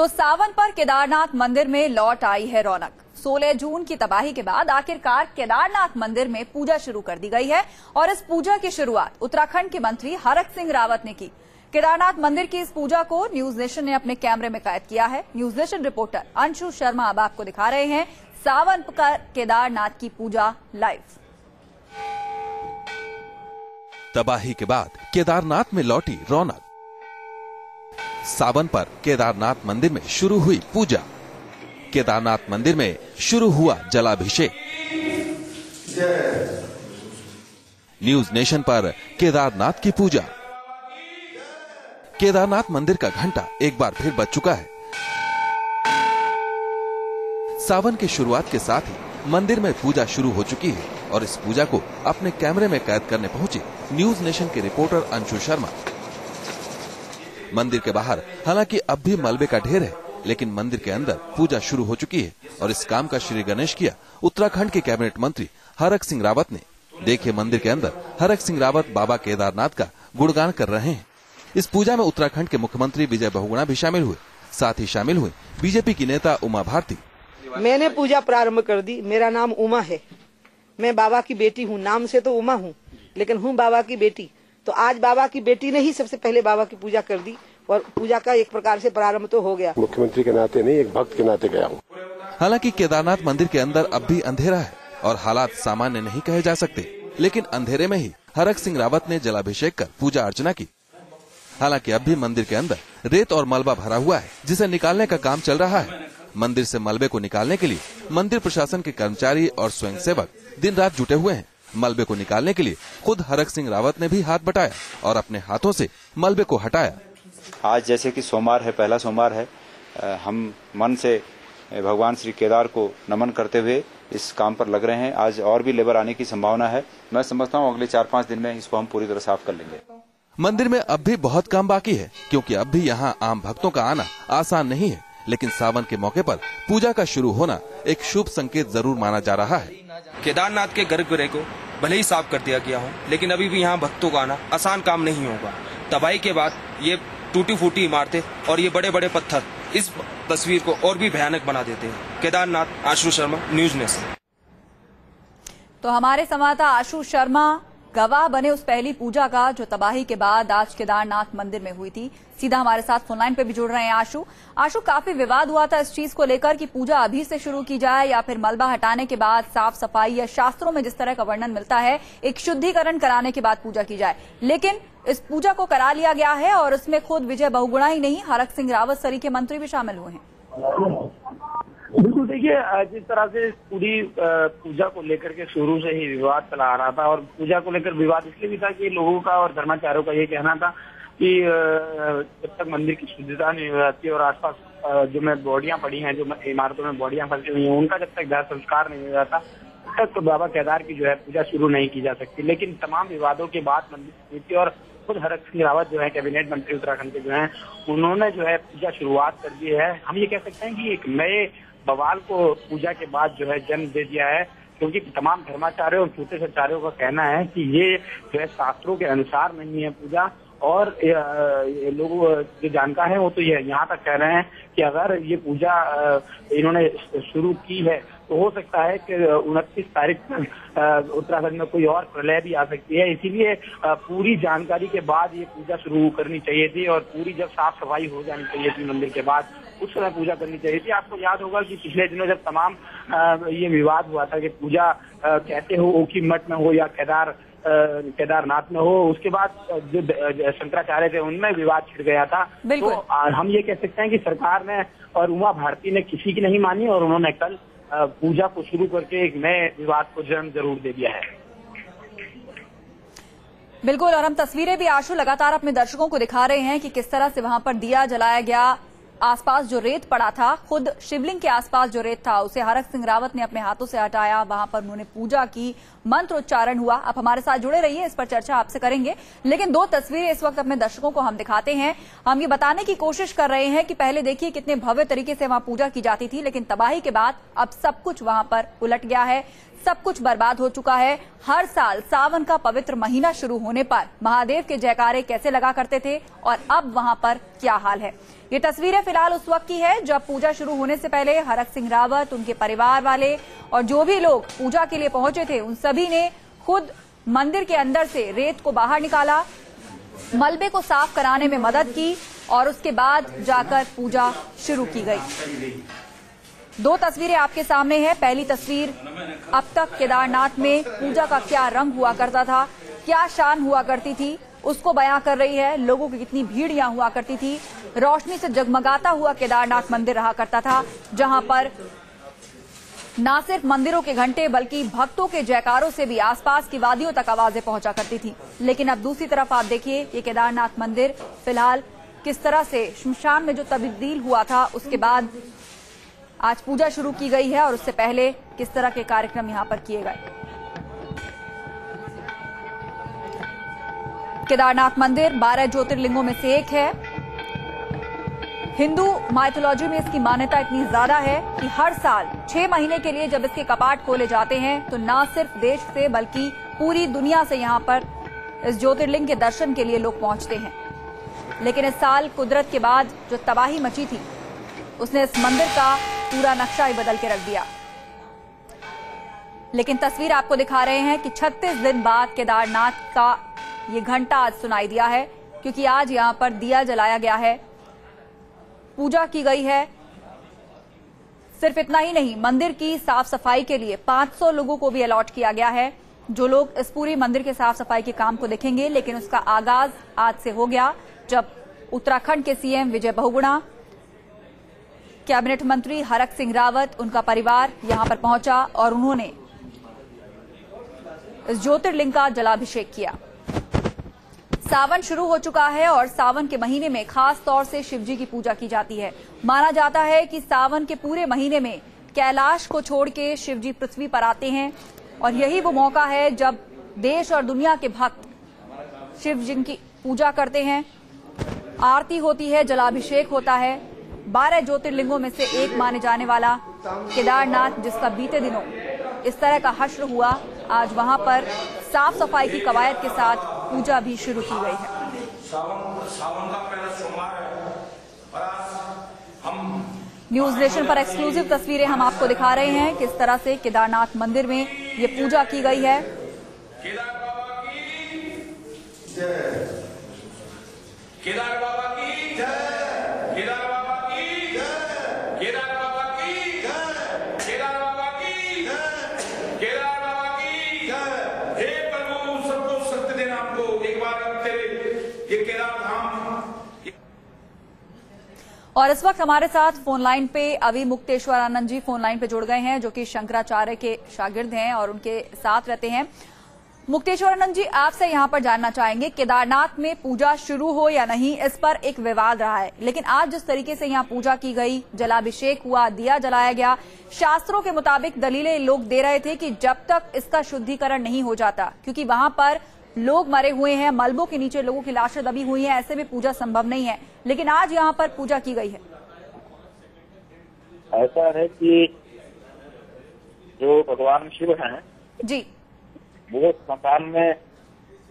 तो सावन पर केदारनाथ मंदिर में लौट आई है रौनक। 16 जून की तबाही के बाद आखिरकार केदारनाथ मंदिर में पूजा शुरू कर दी गई है और इस पूजा की शुरुआत उत्तराखंड के मंत्री हरक सिंह रावत ने की। केदारनाथ मंदिर की इस पूजा को न्यूज नेशन ने अपने कैमरे में कैद किया है। News nation reporter Anshu Sharma अब आपको दिखा रहे हैं सावन पर केदारनाथ की पूजा लाइव। तबाही के बाद केदारनाथ में लौटी रौनक। सावन पर केदारनाथ मंदिर में शुरू हुई पूजा। केदारनाथ मंदिर में शुरू हुआ जलाभिषेक। न्यूज नेशन पर केदारनाथ की पूजा। केदारनाथ मंदिर का घंटा एक बार फिर बज चुका है। सावन की शुरुआत के साथ ही मंदिर में पूजा शुरू हो चुकी है और इस पूजा को अपने कैमरे में कैद करने पहुंचे न्यूज नेशन के रिपोर्टर अंशु शर्मा। मंदिर के बाहर हालांकि अब भी मलबे का ढेर है, लेकिन मंदिर के अंदर पूजा शुरू हो चुकी है और इस काम का श्री गणेश किया उत्तराखंड के कैबिनेट मंत्री हरक सिंह रावत ने। देखिए, मंदिर के अंदर हरक सिंह रावत बाबा केदारनाथ का गुणगान कर रहे हैं। इस पूजा में उत्तराखंड के मुख्यमंत्री विजय बहुगुणा भी शामिल हुए। साथ ही शामिल हुए बीजेपी की नेता उमा भारती। मैंने पूजा प्रारंभ कर दी। मेरा नाम उमा है। मैं बाबा की बेटी हूँ। नाम से तो उमा हूँ, लेकिन हूँ बाबा की बेटी। तो आज बाबा की बेटी ने ही सबसे पहले बाबा की पूजा कर दी और पूजा का एक प्रकार से प्रारंभ तो हो गया। मुख्यमंत्री के नाते नहीं, एक भक्त के नाते गया हूँ। हालांकि केदारनाथ मंदिर के अंदर अब भी अंधेरा है और हालात सामान्य नहीं कहे जा सकते, लेकिन अंधेरे में ही हरक सिंह रावत ने जलाभिषेक कर पूजा अर्चना की। हालांकि अब भी मंदिर के अंदर रेत और मलबा भरा हुआ है, जिसे निकालने का काम चल रहा है। मंदिर से मलबे को निकालने के लिए मंदिर प्रशासन के कर्मचारी और स्वयंसेवक दिन रात जुटे हुए हैं। मलबे को निकालने के लिए खुद हरक सिंह रावत ने भी हाथ बटाया और अपने हाथों से मलबे को हटाया। आज जैसे कि सोमवार है, पहला सोमवार है, हम मन से भगवान श्री केदार को नमन करते हुए इस काम पर लग रहे हैं। आज और भी लेबर आने की संभावना है। मैं समझता हूँ अगले 4-5 दिन में इसको हम पूरी तरह साफ कर लेंगे। मंदिर में अब भी बहुत काम बाकी है, क्योंकि अब भी यहाँ आम भक्तों का आना आसान नहीं है। लेकिन सावन के मौके पर पूजा का शुरू होना एक शुभ संकेत जरूर माना जा रहा है। केदारनाथ के गर्भगृह को भले ही साफ कर दिया गया हो, लेकिन अभी भी यहाँ भक्तों का आना आसान काम नहीं होगा। तबाही के बाद ये टूटी फूटी इमारतें और ये बड़े बड़े पत्थर इस तस्वीर को और भी भयानक बना देते हैं। केदारनाथ, आशु शर्मा, न्यूज नेशन। तो हमारे संवाददाता आशु शर्मा गवाह बने उस पहली पूजा का जो तबाही के बाद आज केदारनाथ मंदिर में हुई थी। सीधा हमारे साथ फोन लाइन पे भी जुड़ रहे हैं आशु, काफी विवाद हुआ था इस चीज को लेकर कि पूजा अभी से शुरू की जाए या फिर मलबा हटाने के बाद साफ सफाई, या शास्त्रों में जिस तरह का वर्णन मिलता है एक शुद्धिकरण कराने के बाद पूजा की जाए। लेकिन इस पूजा को करा लिया गया है और इसमें खुद विजय बहुगुणा ही नहीं, हरक सिंह रावत सरीखे मंत्री भी शामिल हुए हैं। बिल्कुल, देखिए, जिस तरह से पूरी पूजा को लेकर के शुरू से ही विवाद चला आ रहा था और पूजा को लेकर विवाद इसलिए भी था कि लोगों का और धर्माचार्यों का ये कहना था कि जब तक मंदिर की शुद्धता नहीं हो जाती और आसपास जो में बॉडियां पड़ी हैं, जो इमारतों में बॉडियां फंसी हुई हैं, उनका जब तक दाह संस्कार नहीं हो जाता तब तक तो बाबा केदार की जो है पूजा शुरू नहीं की जा सकती। लेकिन तमाम विवादों के बाद मंदिर समिति और खुद हरक सिंह रावत जो है कैबिनेट मंत्री उत्तराखंड के जो है, उन्होंने जो है पूजा शुरुआत कर दी है। हम ये कह सकते हैं कि एक नए बवाल को पूजा के बाद जो है जन्म दे दिया है, क्योंकि तमाम धर्माचार्यों और छोटे सचार्यों का कहना है कि ये जो है शास्त्रों के अनुसार नहीं है पूजा। और लोग जो जानकार हैं वो तो ये यहाँ तक कह रहे हैं कि अगर ये पूजा इन्होंने शुरू की है तो हो सकता है कि 29 तारीख उत्तराखंड में कोई और प्रलय भी आ सकती है। इसीलिए पूरी जानकारी के बाद ये पूजा शुरू करनी चाहिए थी और पूरी जब साफ सफाई हो जानी चाहिए थी मंदिर के बाद, उस समय पूजा करनी चाहिए थी। आपको याद होगा कि पिछले दिनों जब तमाम ये विवाद हुआ था कि पूजा कहते हो ओखी मठ में हो या केदारनाथ में हो, उसके बाद जो शंकराचार्य थे उनमें विवाद छिड़ गया था। तो हम ये कह सकते हैं कि सरकार ने और उमा भारती ने किसी की नहीं मानी और उन्होंने कल पूजा को शुरू करके एक नए विवाद को जन्म जरूर दे दिया है। बिल्कुल, और हम तस्वीरें भी आशु लगातार अपने दर्शकों को दिखा रहे हैं कि किस तरह से वहां पर दिया जलाया गया। आसपास जो रेत पड़ा था, खुद शिवलिंग के आसपास जो रेत था उसे हरक सिंह रावत ने अपने हाथों से हटाया। वहां पर उन्होंने पूजा की, मंत्रोच्चारण हुआ। आप हमारे साथ जुड़े रहिए, इस पर चर्चा आपसे करेंगे। लेकिन 2 तस्वीरें इस वक्त अपने दर्शकों को हम दिखाते हैं। हम ये बताने की कोशिश कर रहे हैं कि पहले देखिए कितने भव्य तरीके से वहां पूजा की जाती थी, लेकिन तबाही के बाद अब सब कुछ वहां पर उलट गया है। सब कुछ बर्बाद हो चुका है। हर साल सावन का पवित्र महीना शुरू होने पर महादेव के जयकारे कैसे लगा करते थे और अब वहां पर क्या हाल है। ये तस्वीरें फिलहाल उस वक्त की है जब पूजा शुरू होने से पहले हरक सिंह रावत, उनके परिवार वाले और जो भी लोग पूजा के लिए पहुंचे थे उन सभी ने खुद मंदिर के अंदर से रेत को बाहर निकाला, मलबे को साफ कराने में मदद की और उसके बाद जाकर पूजा शुरू की गई। दो तस्वीरें आपके सामने है। पहली तस्वीर अब तक केदारनाथ में पूजा का क्या रंग हुआ करता था, क्या शान हुआ करती थी, उसको बयां कर रही है। लोगों की कितनी भीड़ यहां हुआ करती थी। रोशनी से जगमगाता हुआ केदारनाथ मंदिर रहा करता था, जहां पर न सिर्फ मंदिरों के घंटे बल्कि भक्तों के जयकारों से भी आसपास की वादियों तक आवाजें पहुंचा करती थी। लेकिन अब दूसरी तरफ आप देखिए, ये केदारनाथ मंदिर फिलहाल किस तरह से श्मशान में जो तब्दील हुआ था उसके बाद आज पूजा शुरू की गई है और उससे पहले किस तरह के कार्यक्रम यहां पर किए गए। केदारनाथ मंदिर 12 ज्योतिर्लिंगों में से एक है। हिंदू माइथोलॉजी में इसकी मान्यता इतनी ज्यादा है कि हर साल 6 महीने के लिए जब इसके कपाट खोले जाते हैं तो न सिर्फ देश से बल्कि पूरी दुनिया से यहां पर इस ज्योतिर्लिंग के दर्शन के लिए लोग पहुंचते हैं। लेकिन इस साल कुदरत के बाद जो तबाही मची थी उसने इस मंदिर का पूरा नक्शा ही बदल के रख दिया। लेकिन तस्वीर आपको दिखा रहे हैं कि 36 दिन बाद केदारनाथ का ये घंटा आज सुनाई दिया है, क्योंकि आज यहां पर दिया जलाया गया है, पूजा की गई है। सिर्फ इतना ही नहीं, मंदिर की साफ सफाई के लिए 500 लोगों को भी अलॉट किया गया है, जो लोग इस पूरी मंदिर के साफ सफाई के काम को देखेंगे। लेकिन उसका आगाज आज से हो गया जब उत्तराखंड के सीएम विजय बहुगुणा, कैबिनेट मंत्री हरक सिंह रावत, उनका परिवार यहां पर पहुंचा और उन्होंने इस ज्योतिर्लिंग का जलाभिषेक किया। सावन शुरू हो चुका है और सावन के महीने में खास तौर से शिवजी की पूजा की जाती है। माना जाता है कि सावन के पूरे महीने में कैलाश को छोड़ के शिवजी पृथ्वी पर आते हैं और यही वो मौका है जब देश और दुनिया के भक्त शिवजी की पूजा करते हैं। आरती होती है, जलाभिषेक होता है। 12 ज्योतिर्लिंगों में से एक माने जाने वाला केदारनाथ, जिसका बीते दिनों इस तरह का हश्र हुआ, आज वहां पर साफ सफाई की कवायद के साथ पूजा भी शुरू की गई है। न्यूज नेशन पर एक्सक्लूसिव तस्वीरें हम आपको दिखा रहे हैं किस तरह से केदारनाथ मंदिर में ये पूजा की गई है। केदार बाबा की जय, केदार बाबा की जय, केदार बाबा की जय, केदार बाबा की जय, केदार बाबा की जय। हे प्रभु, सबको शक्ति देना हमको, एक बार तेरे ये केदार धाम। और इस वक्त हमारे साथ फोन लाइन पे अभी मुक्तेश्वर आनंद जी फोन लाइन पे जुड़ गए हैं, जो कि शंकराचार्य के शागिर्द हैं और उनके साथ रहते हैं। मुक्तेश्वर आनंद जी, आपसे यहां पर जानना चाहेंगे, केदारनाथ में पूजा शुरू हो या नहीं, इस पर एक विवाद रहा है, लेकिन आज जिस तरीके से यहां पूजा की गई, जलाभिषेक हुआ, दिया जलाया गया, शास्त्रों के मुताबिक दलीलें लोग दे रहे थे कि जब तक इसका शुद्धिकरण नहीं हो जाता, क्योंकि वहां पर लोग मरे हुए हैं, मलबों के नीचे लोगों की लाशें दबी हुई हैं, ऐसे में पूजा संभव नहीं है, लेकिन आज यहाँ पर पूजा की गई है। ऐसा है कि जो भगवान शिव हैं जी, वो स्मशान में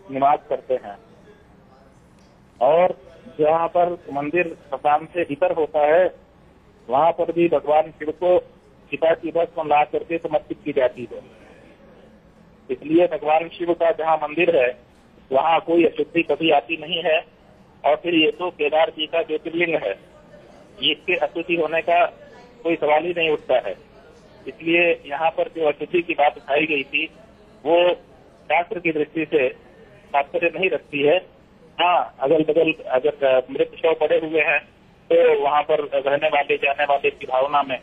निवास करते हैं और जहाँ पर मंदिर स्मशान से भीतर होता है वहाँ पर भी भगवान शिव को चिता की भस्म ला करके समर्पित की जाती है। इसलिए भगवान शिव का जहाँ मंदिर है वहाँ कोई अशुद्धि कभी आती नहीं है। और फिर ये तो केदार जी का ज्योतिर्लिंग है, इसके अशुद्धि होने का कोई सवाल ही नहीं उठता है। इसलिए यहाँ पर जो अशुद्धि की बात उठाई गई थी वो शास्त्र की दृष्टि से तात्पर्य नहीं रखती है। हाँ, अगल बगल अगर मृत शव पड़े हुए हैं तो वहाँ पर रहने वाले जाने वाले की भावना में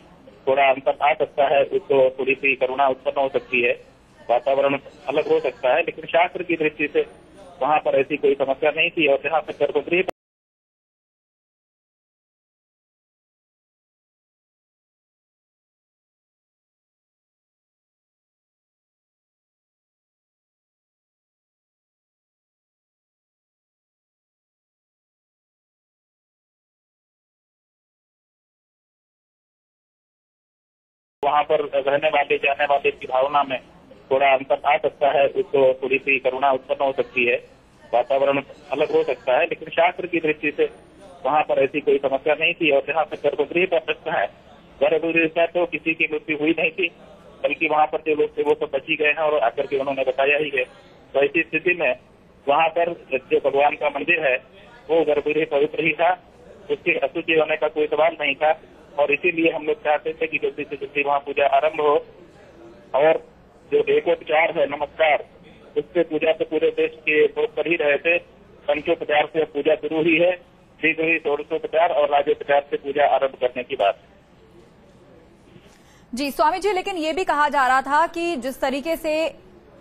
थोड़ा अंतर आ सकता है, उसको थोड़ी सी करुणा उत्पन्न हो सकती है, वातावरण अलग हो सकता है, लेकिन शास्त्र की दृष्टि से वहाँ पर ऐसी कोई समस्या नहीं थी। और जहाँ तक गर्भगृह वहाँ पर रहने वाले जाने वाले की भावना में थोड़ा अंतर आ सकता है, उसको थोड़ी सी करुणा उत्पन्न हो सकती है, वातावरण अलग हो सकता है, लेकिन शास्त्र की दृष्टि से वहाँ पर ऐसी कोई समस्या नहीं थी। और जहाँ तक गर्भगृह का प्रश्न है, गर्भगृह का तो किसी की मृत्यु हुई नहीं थी, बल्कि वहाँ पर जो लोग थे वो सब बची गए हैं और आकर के उन्होंने बताया ही है। तो ऐसी स्थिति में वहाँ पर जो भगवान का मंदिर है वो गर्भगृह पवित्र ही था, उसके अशुचि होने का कोई सवाल नहीं था। और इसीलिए हम लोग चाहते थे कि जल्दी से जल्दी वहाँ पूजा आरंभ हो। और जो एकोपचार है, नमस्कार, उससे पूजा तो पूरे देश के लोग कर ही रहे थे। पंचोपचार से पूजा शुरू हुई है, शीघ्र ही षोडशोपचार और राजोपचार से पूजा आरंभ करने की बात। जी स्वामी जी, लेकिन ये भी कहा जा रहा था कि जिस तरीके से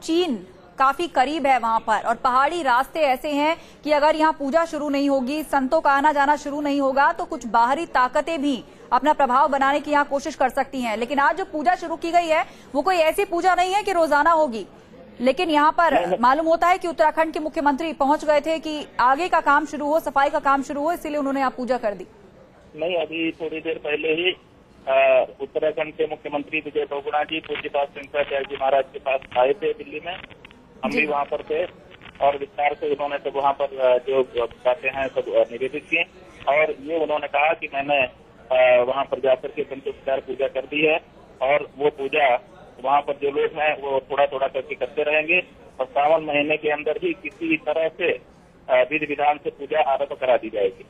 चीन काफी करीब है वहां पर और पहाड़ी रास्ते ऐसे हैं कि अगर यहाँ पूजा शुरू नहीं होगी, संतों का आना जाना शुरू नहीं होगा, तो कुछ बाहरी ताकतें भी अपना प्रभाव बनाने की यहाँ कोशिश कर सकती हैं। लेकिन आज जो पूजा शुरू की गई है वो कोई ऐसी पूजा नहीं है कि रोजाना होगी, लेकिन यहाँ पर मालूम होता है कि उत्तराखंड के मुख्यमंत्री पहुंच गए थे कि आगे का काम शुरू हो, सफाई का काम शुरू हो, इसीलिए उन्होंने यहाँ पूजा कर दी। नहीं, अभी थोड़ी देर पहले ही उत्तराखंड के मुख्यमंत्री विजय बहुगुणा जी पूज्यपाद शंकराचार्य जी महाराज के पास आए थे दिल्ली में, हम भी वहाँ पर थे और विस्तार से उन्होंने सब वहाँ पर जो बातें हैं सब निवेदित की। और ये उन्होंने कहा कि मैंने वहाँ पर जाकर के पंचोपचार पूजा कर दी है और वो पूजा वहाँ पर जो लोग हैं वो थोड़ा थोड़ा करके करते रहेंगे और सावन महीने के अंदर ही किसी तरह से विधि विधान से पूजा आरंभ करा दी जाएगी।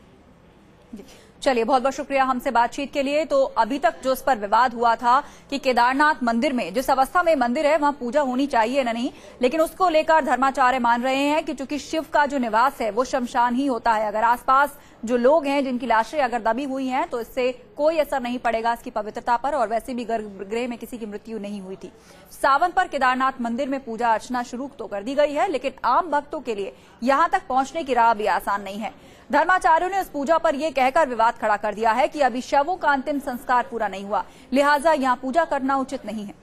चलिए, बहुत बहुत शुक्रिया हमसे बातचीत के लिए। तो अभी तक जो इस पर विवाद हुआ था कि केदारनाथ मंदिर में जिस अवस्था में मंदिर है वहां पूजा होनी चाहिए न नहीं, लेकिन उसको लेकर धर्माचार्य मान रहे हैं कि चूंकि शिव का जो निवास है वो शमशान ही होता है, अगर आसपास जो लोग हैं जिनकी लाशें अगर दबी हुई हैं तो इससे कोई असर नहीं पड़ेगा इसकी पवित्रता पर। और वैसे भी गर्भगृह में किसी की मृत्यु नहीं हुई थी। सावन पर केदारनाथ मंदिर में पूजा अर्चना शुरू तो कर दी गई है, लेकिन आम भक्तों के लिए यहां तक पहुंचने की राह भी आसान नहीं है। धर्माचार्यों ने इस पूजा पर यह कहकर विवाद खड़ा कर दिया है कि अभी शवों का अंतिम संस्कार पूरा नहीं हुआ, लिहाजा यहां पूजा करना उचित नहीं है।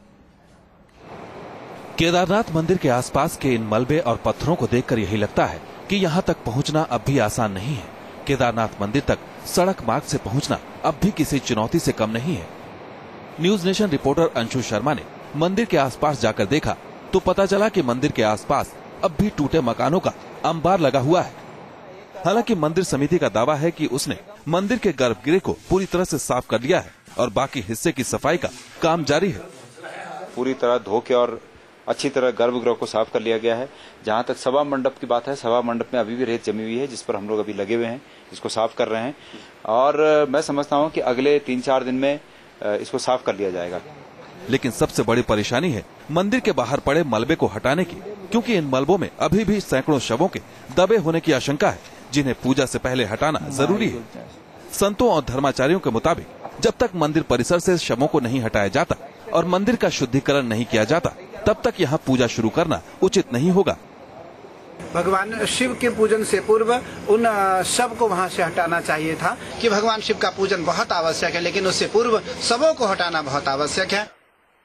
केदारनाथ मंदिर के आसपास के इन मलबे और पत्थरों को देखकर यही लगता है कि यहां तक पहुंचना अब भी आसान नहीं है। केदारनाथ मंदिर तक सड़क मार्ग से पहुंचना अब भी किसी चुनौती से कम नहीं है। News nation reporter Anshu Sharma ने मंदिर के आसपास जाकर देखा तो पता चला कि मंदिर के आसपास अब भी टूटे मकानों का अंबार लगा हुआ है। हालांकि मंदिर समिति का दावा है कि उसने मंदिर के गर्भगृह को पूरी तरह से साफ कर लिया है और बाकी हिस्से की सफाई का काम जारी है। पूरी तरह धो के और अच्छी तरह गर्भगृह को साफ कर लिया गया है। जहां तक सभा मंडप की बात है, सभा मंडप में अभी भी रेत जमी हुई है जिस पर हम लोग अभी लगे हुए हैं, इसको साफ कर रहे हैं और मैं समझता हूं कि अगले 3-4 दिन में इसको साफ कर लिया जाएगा। लेकिन सबसे बड़ी परेशानी है मंदिर के बाहर पड़े मलबे को हटाने की, क्योंकि इन मलबों में अभी भी सैकड़ों शवों के दबे होने की आशंका है जिन्हें पूजा से पहले हटाना जरूरी है। संतों और धर्माचार्यों के मुताबिक जब तक मंदिर परिसर से शवों को नहीं हटाया जाता और मंदिर का शुद्धिकरण नहीं किया जाता तब तक यहाँ पूजा शुरू करना उचित नहीं होगा। भगवान शिव के पूजन से पूर्व उन शव को वहाँ से हटाना चाहिए था कि भगवान शिव का पूजन बहुत आवश्यक है, लेकिन उससे पूर्व शवों को हटाना बहुत आवश्यक है।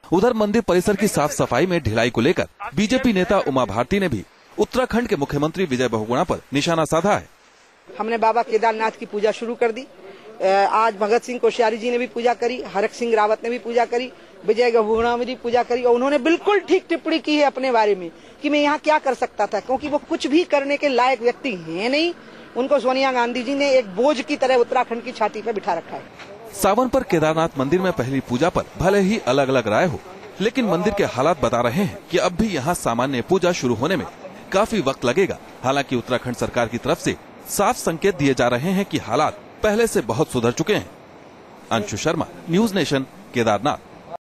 उधर मंदिर परिसर की साफ सफाई में ढिलाई को लेकर बीजेपी नेता उमा भारती ने भी उत्तराखंड के मुख्यमंत्री विजय बहुगुणा पर निशाना साधा है। हमने बाबा केदारनाथ की पूजा शुरू कर दी। आज भगत सिंह कोश्यारी जी ने भी पूजा करी, हरक सिंह रावत ने भी पूजा करी, विजय बहुगुणा ने भी पूजा करी और उन्होंने बिल्कुल ठीक टिप्पणी की है अपने बारे में कि मैं यहाँ क्या कर सकता था, क्योंकि वो कुछ भी करने के लायक व्यक्ति हैं नहीं। उनको सोनिया गांधी जी ने एक बोझ की तरह उत्तराखंड की छाती पर बिठा रखा है। सावन पर केदारनाथ मंदिर में पहली पूजा पर भले ही अलग अलग राय हो, लेकिन मंदिर के हालात बता रहे हैं कि अब भी यहाँ सामान्य पूजा शुरू होने में काफी वक्त लगेगा। हालांकि उत्तराखंड सरकार की तरफ से साफ संकेत दिए जा रहे हैं कि हालात पहले से बहुत सुधर चुके हैं। Anshu Sharma, news nation, Kedarnath.